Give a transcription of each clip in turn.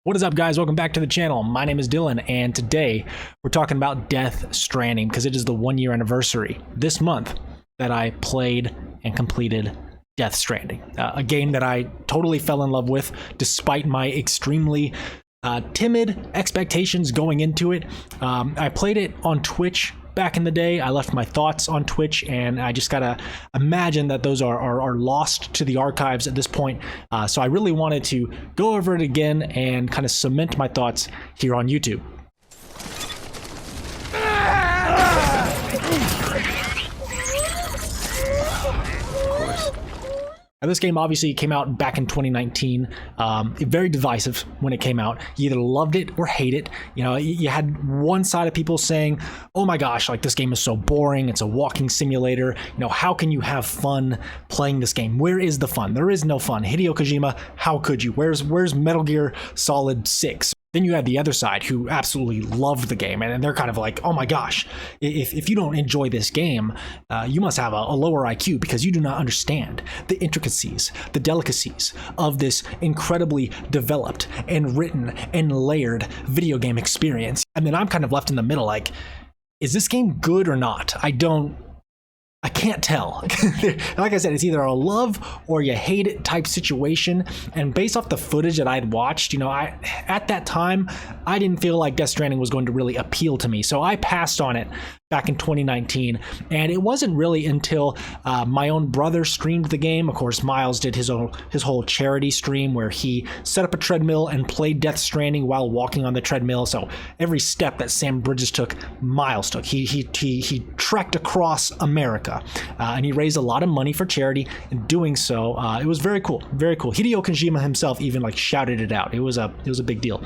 What is up, guys? Welcome back to the channel. My name is Dylan, and today we're talking about Death Stranding because it is the 1-year anniversary this month that I played and completed Death Stranding, a game that I totally fell in love with despite my extremely timid expectations going into it. I played it on Twitch back in the day. I left my thoughts on Twitch, and I just gotta imagine that those are lost to the archives at this point. So I really wanted to go over it again and kind of cement my thoughts here on YouTube. Now, this game obviously came out back in 2019, very divisive when it came out. You either loved it or hate it. You know, you had one side of people saying, oh my gosh, like this game is so boring, it's a walking simulator. You know, how can you have fun playing this game? Where is the fun? There is no fun. Hideo Kojima, how could you? Where's Metal Gear Solid 6? Then you had the other side who absolutely loved the game, and they're kind of like, oh my gosh, if you don't enjoy this game, you must have a lower IQ because you do not understand the intricacies, the delicacies of this incredibly developed and written and layered video game experience. And then I'm kind of left in the middle like, is this game good or not? I can't tell. Like I said, it's either a love or you hate it type situation. And based off the footage that I'd watched, you know, at that time, I didn't feel like Death Stranding was going to really appeal to me. So I passed on it back in 2019. And it wasn't really until my own brother streamed the game. Of course, Miles did his whole charity stream where he set up a treadmill and played Death Stranding while walking on the treadmill. So every step that Sam Bridges took, Miles took. He trekked across America. And he raised a lot of money for charity in doing so. It was very cool, very cool. Hideo Kojima himself even like shouted it out. It was a big deal.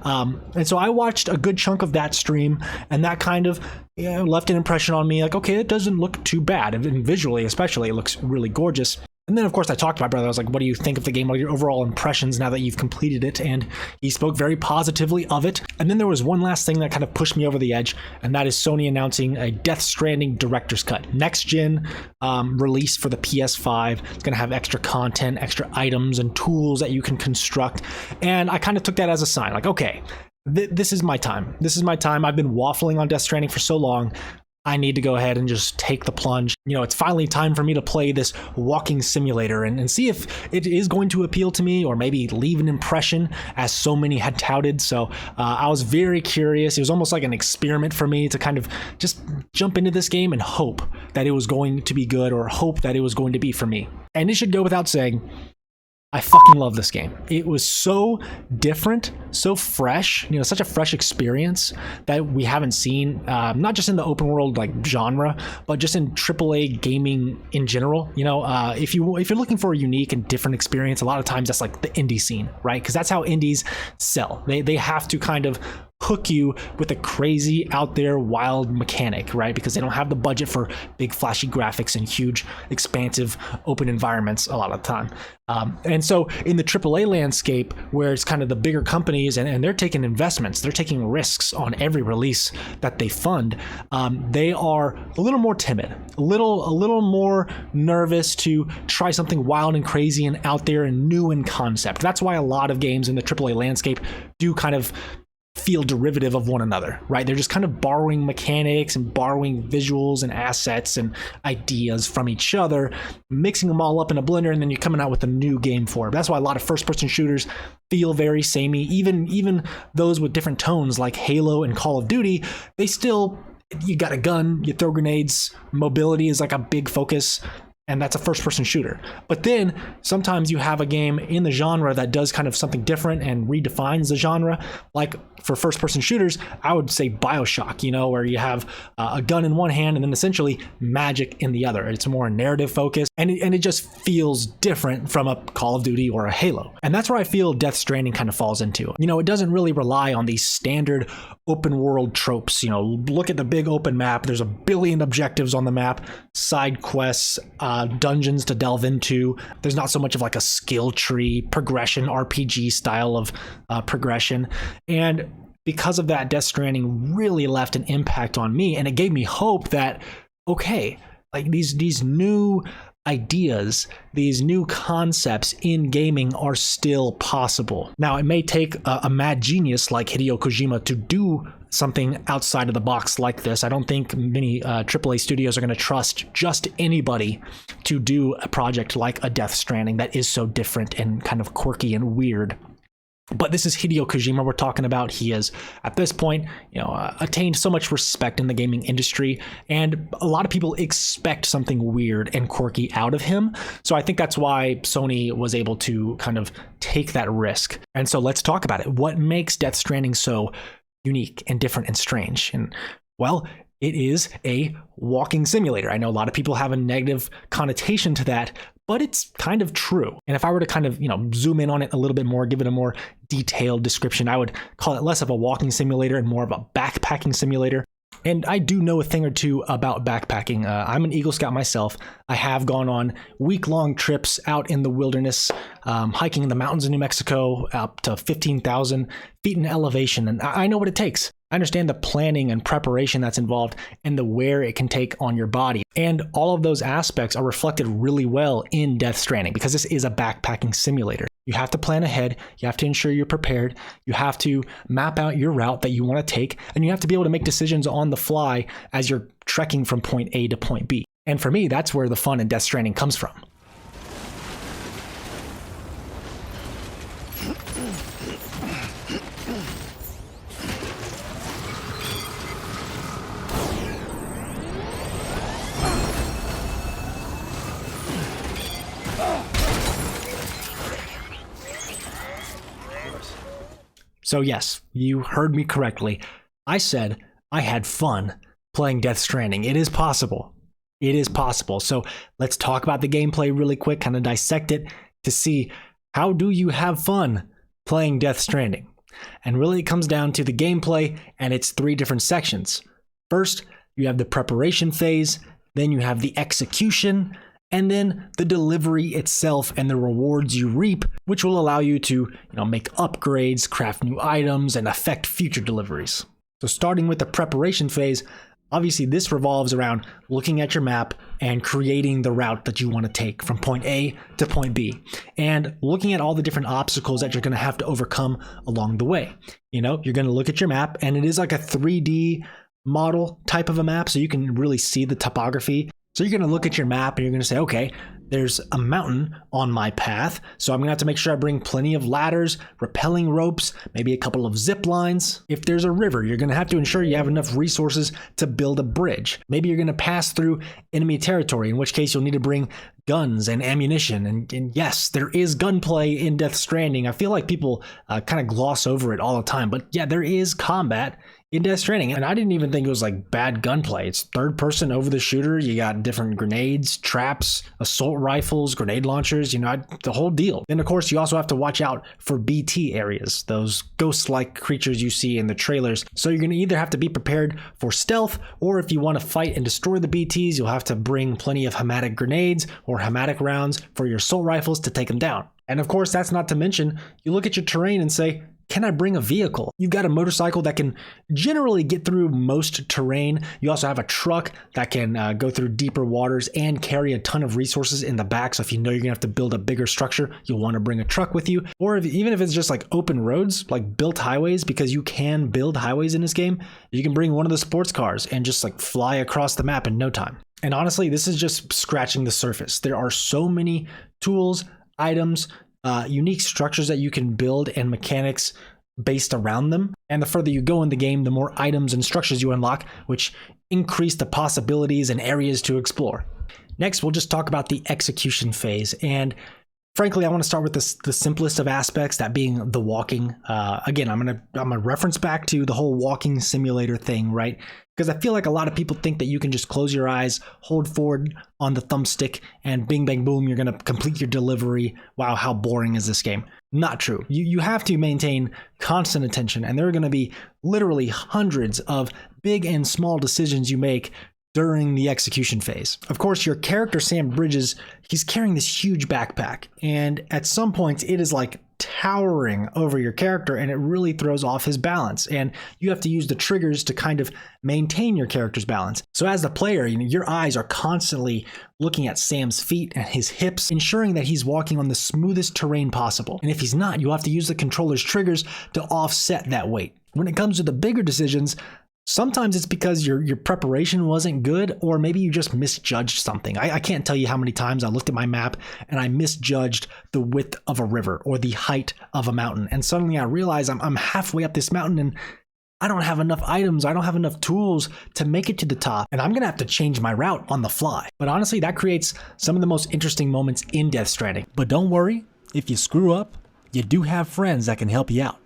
And so I watched a good chunk of that stream, and that kind of left an impression on me like, okay, it doesn't look too bad. And visually, especially, it looks really gorgeous. And then, of course, I talked to my brother. I was like, what do you think of the game? What are your overall impressions now that you've completed it? And he spoke very positively of it. And then there was one last thing that kind of pushed me over the edge, and that is Sony announcing a Death Stranding Director's Cut. Next-gen release for the PS5. It's going to have extra content, extra items, and tools that you can construct. And I kind of took that as a sign. Like, okay, this is my time. This is my time. I've been waffling on Death Stranding for so long. I need to go ahead and just take the plunge. You know, it's finally time for me to play this walking simulator and see if it is going to appeal to me or maybe leave an impression as so many had touted. So I was very curious. It was almost like an experiment for me to kind of just jump into this game and hope that it was going to be good or hope that it was going to be for me. And it should go without saying, I fucking love this game. It was so different, so fresh, you know, such a fresh experience that we haven't seen, not just in the open world like genre, but just in AAA gaming in general. You know, if you're looking for a unique and different experience, a lot of times that's like the indie scene, right? Because that's how indies sell. They have to kind of hook you with a crazy out there wild mechanic, right? Because they don't have the budget for big flashy graphics and huge expansive open environments a lot of the time. And so in the AAA landscape, where it's kind of the bigger companies and they're taking investments, they're taking risks on every release that they fund, they are a little more timid, a little more nervous to try something wild and crazy and out there and new in concept. That's why a lot of games in the AAA landscape do kind of feel derivative of one another, right? They're just kind of borrowing mechanics and borrowing visuals and assets and ideas from each other, mixing them all up in a blender, and then you're coming out with a new game for it. That's why a lot of first-person shooters feel very samey. Even those with different tones like Halo and Call of Duty, they still, you got a gun, you throw grenades, mobility is like a big focus, and that's a first-person shooter. But then sometimes you have a game in the genre that does kind of something different and redefines the genre. Like for first-person shooters, I would say BioShock, you know, where you have a gun in one hand and then essentially magic in the other. It's more narrative focused, and it just feels different from a Call of Duty or a Halo. And that's where I feel Death Stranding kind of falls into. You know, it doesn't really rely on these standard open world tropes. You know, look at the big open map. There's a billion objectives on the map, side quests, dungeons to delve into. There's not so much of like a skill tree progression, RPG style of progression. And because of that, Death Stranding really left an impact on me, and it gave me hope that, okay, like these new ideas, these new concepts in gaming are still possible. Now, it may take a mad genius like Hideo Kojima to do something outside of the box like this. I don't think many AAA studios are going to trust just anybody to do a project like a Death Stranding that is so different and kind of quirky and weird. But this is Hideo Kojima we're talking about. He has, at this point, attained so much respect in the gaming industry, and a lot of people expect something weird and quirky out of him. So I think that's why Sony was able to kind of take that risk. And so let's talk about it. What makes Death Stranding so unique and different and strange? And well, it is a walking simulator. I know a lot of people have a negative connotation to that, but it's kind of true. And if I were to kind of, zoom in on it a little bit more, give it a more detailed description, I would call it less of a walking simulator and more of a backpacking simulator. And I do know a thing or two about backpacking. I'm an Eagle Scout myself. I have gone on week-long trips out in the wilderness, hiking in the mountains of New Mexico up to 15,000 feet in elevation. And I know what it takes. I understand the planning and preparation that's involved and the wear it can take on your body. And all of those aspects are reflected really well in Death Stranding because this is a backpacking simulator. You have to plan ahead. You have to ensure you're prepared. You have to map out your route that you want to take, and you have to be able to make decisions on the fly as you're trekking from point A to point B. And for me, that's where the fun in Death Stranding comes from. So yes, you heard me correctly. I said I had fun playing Death Stranding. It is possible. It is possible. So let's talk about the gameplay really quick, kind of dissect it to see how do you have fun playing Death Stranding. And really it comes down to the gameplay and its three different sections. First, you have the preparation phase, then you have the execution, and then the delivery itself and the rewards you reap, which will allow you to, make upgrades, craft new items, and affect future deliveries. So starting with the preparation phase, obviously this revolves around looking at your map and creating the route that you want to take from point A to point B, and looking at all the different obstacles that you're going to have to overcome along the way. You're going to look at your map, and it is like a 3D model type of a map, so you can really see the topography. So you're going to look at your map and you're going to say, okay, there's a mountain on my path, so I'm going to have to make sure I bring plenty of ladders, rappelling ropes, maybe a couple of zip lines. If there's a river, you're going to have to ensure you have enough resources to build a bridge. Maybe you're going to pass through enemy territory, in which case you'll need to bring guns and ammunition. And yes, there is gunplay in Death Stranding. I feel like people kind of gloss over it all the time, but yeah, there is combat in Death Stranding, and I didn't even think it was like bad gunplay. It's third person over the shooter. You got different grenades, traps, assault rifles, grenade launchers, the whole deal. Then of course you also have to watch out for BT areas, those ghost-like creatures you see in the trailers. So you're going to either have to be prepared for stealth, or if you want to fight and destroy the BTs, you'll have to bring plenty of hematic grenades or hematic rounds for your assault rifles to take them down. And of course, that's not to mention, you look at your terrain and say, can I bring a vehicle? You've got a motorcycle that can generally get through most terrain. You also have a truck that can go through deeper waters and carry a ton of resources in the back. So if you know you're gonna have to build a bigger structure, you'll want to bring a truck with you. Or even if it's just like open roads, like built highways, because you can build highways in this game, you can bring one of the sports cars and just like fly across the map in no time. And honestly, this is just scratching the surface. There are so many tools, items, unique structures that you can build and mechanics based around them. And the further you go in the game, the more items and structures you unlock, which increase the possibilities and areas to explore. Next, we'll just talk about the execution phase. And frankly, I want to start with the simplest of aspects, that being the walking. Again, I'm gonna reference back to the whole walking simulator thing, right? Because I feel like a lot of people think that you can just close your eyes, hold forward on the thumbstick, and bing, bang, boom, you're going to complete your delivery. Wow, how boring is this game? Not true. You have to maintain constant attention, and there are going to be literally hundreds of big and small decisions you make during the execution phase. Of course, your character, Sam Bridges, he's carrying this huge backpack, and at some points it is like towering over your character, and it really throws off his balance. And you have to use the triggers to kind of maintain your character's balance. So as the player, your eyes are constantly looking at Sam's feet and his hips, ensuring that he's walking on the smoothest terrain possible. And if he's not, you'll have to use the controller's triggers to offset that weight. When it comes to the bigger decisions, sometimes it's because your preparation wasn't good, or maybe you just misjudged something. I can't tell you how many times I looked at my map and I misjudged the width of a river or the height of a mountain. And suddenly I realize I'm halfway up this mountain and I don't have enough items. I don't have enough tools to make it to the top, and I'm going to have to change my route on the fly. But honestly, that creates some of the most interesting moments in Death Stranding. But don't worry, if you screw up, you do have friends that can help you out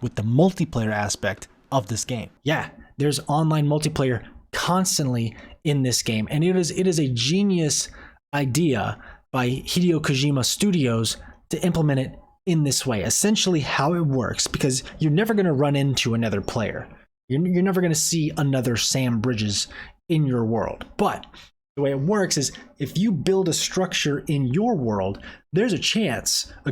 with the multiplayer aspect of this game. Yeah, there's online multiplayer constantly in this game, and it is a genius idea by Hideo Kojima Studios to implement it in this way. Essentially how it works, because you're never going to run into another player. You're never going to see another Sam Bridges in your world. But the way it works is if you build a structure in your world, there's a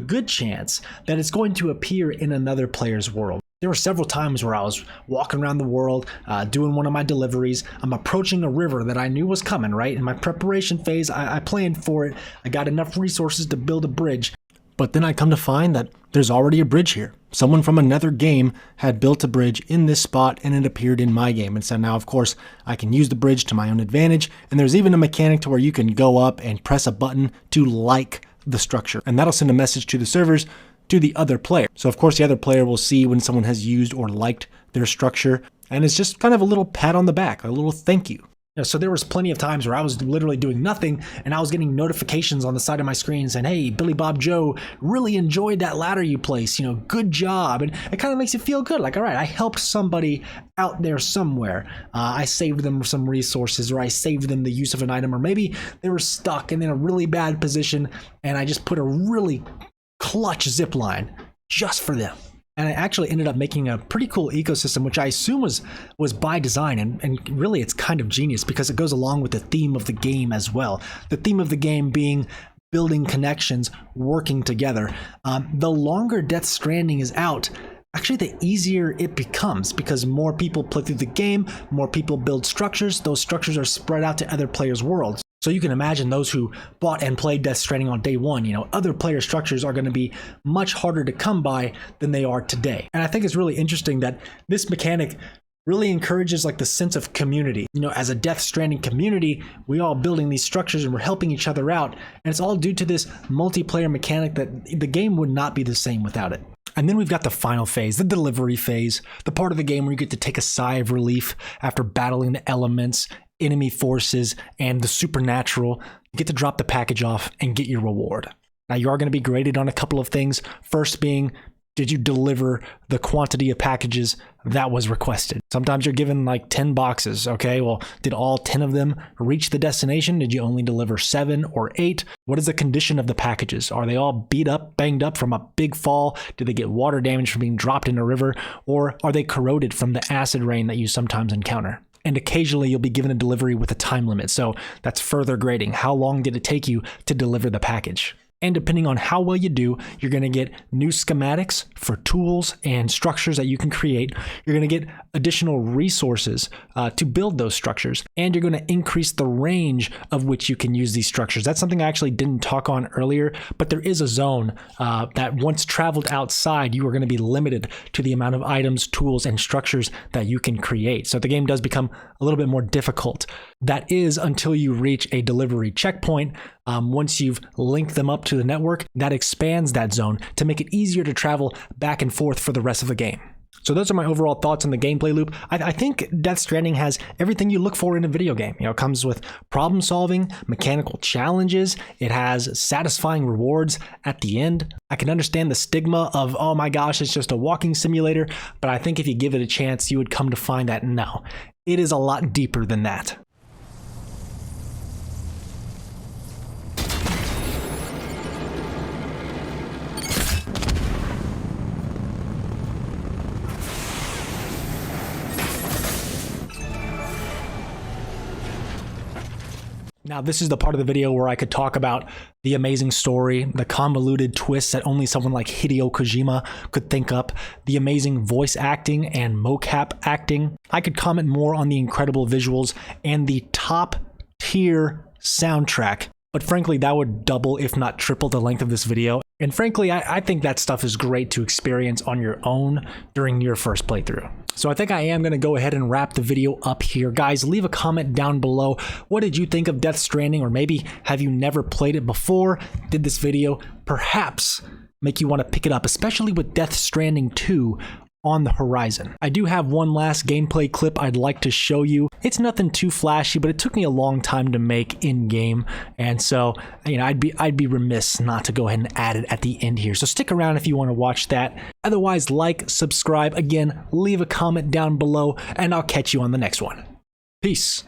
good chance that it's going to appear in another player's world. There were several times where I was walking around the world, doing one of my deliveries. I'm approaching a river that I knew was coming, right? In my preparation phase, I planned for it. I got enough resources to build a bridge. But then I come to find that there's already a bridge here. Someone from another game had built a bridge in this spot, and it appeared in my game. And so now, of course, I can use the bridge to my own advantage. And there's even a mechanic to where you can go up and press a button to like the structure. And that'll send a message to the servers to the other player. So of course the other player will see when someone has used or liked their structure, and it's just kind of a little pat on the back, a little thank you. So there was plenty of times where I was literally doing nothing and I was getting notifications on the side of my screen saying, hey, Billy Bob Joe, really enjoyed that ladder you placed, good job. And it kind of makes you feel good. Like, all right, I helped somebody out there somewhere. I saved them some resources, or I saved them the use of an item, or maybe they were stuck and in a really bad position and I just put a really clutch zip line just for them. And I actually ended up making a pretty cool ecosystem, which I assume was by design. And really, it's kind of genius because it goes along with the theme of the game as well. The theme of the game being building connections, working together. The longer Death Stranding is out, actually the easier it becomes, because more people play through the game, more people build structures. Those structures are spread out to other players' worlds. So you can imagine those who bought and played Death Stranding on day one, other player structures are going to be much harder to come by than they are today. And I think it's really interesting that this mechanic really encourages like the sense of community. As a Death Stranding community, we all building these structures and we're helping each other out. And it's all due to this multiplayer mechanic that the game would not be the same without it. And then we've got the final phase, the delivery phase, the part of the game where you get to take a sigh of relief after battling the elements, enemy forces, and the supernatural. You get to drop the package off and get your reward. Now, you are going to be graded on a couple of things. First being, did you deliver the quantity of packages that was requested? Sometimes you're given like 10 boxes. Okay, well, did all 10 of them reach the destination? Did you only deliver 7 or 8? What is the condition of the packages? Are they all beat up, banged up from a big fall? Did they get water damage from being dropped in a river? Or are they corroded from the acid rain that you sometimes encounter? And occasionally you'll be given a delivery with a time limit. So that's further grading. How long did it take you to deliver the package? And depending on how well you do, you're going to get new schematics for tools and structures that you can create. You're going to get additional resources to build those structures. And you're going to increase the range of which you can use these structures. That's something I actually didn't talk on earlier, but there is a zone that once traveled outside, you are going to be limited to the amount of items, tools, and structures that you can create. So the game does become a little bit more difficult. That is until you reach a delivery checkpoint. Once you've linked them up to the network, that expands that zone to make it easier to travel back and forth for the rest of the game. So those are my overall thoughts on the gameplay loop. I think Death Stranding has everything you look for in a video game. It comes with problem solving, mechanical challenges. It has satisfying rewards at the end. I can understand the stigma of, oh my gosh, it's just a walking simulator. But I think if you give it a chance, you would come to find that no, it is a lot deeper than that. Now, this is the part of the video where I could talk about the amazing story, the convoluted twists that only someone like Hideo Kojima could think up, the amazing voice acting and mocap acting. I could comment more on the incredible visuals and the top tier soundtrack, but frankly, that would double if not triple the length of this video. And frankly, I think that stuff is great to experience on your own during your first playthrough. So I think I am going to go ahead and wrap the video up here. Guys, leave a comment down below. What did you think of Death Stranding? Or maybe have you never played it before? Did this video perhaps make you want to pick it up, especially with Death Stranding 2 on the horizon? I do have one last gameplay clip I'd like to show you. It's nothing too flashy, but it took me a long time to make in game, and so I'd be remiss not to go ahead and add it at the end here. So stick around if you want to watch that. Otherwise, like, subscribe, again, leave a comment down below, and I'll catch you on the next one. Peace.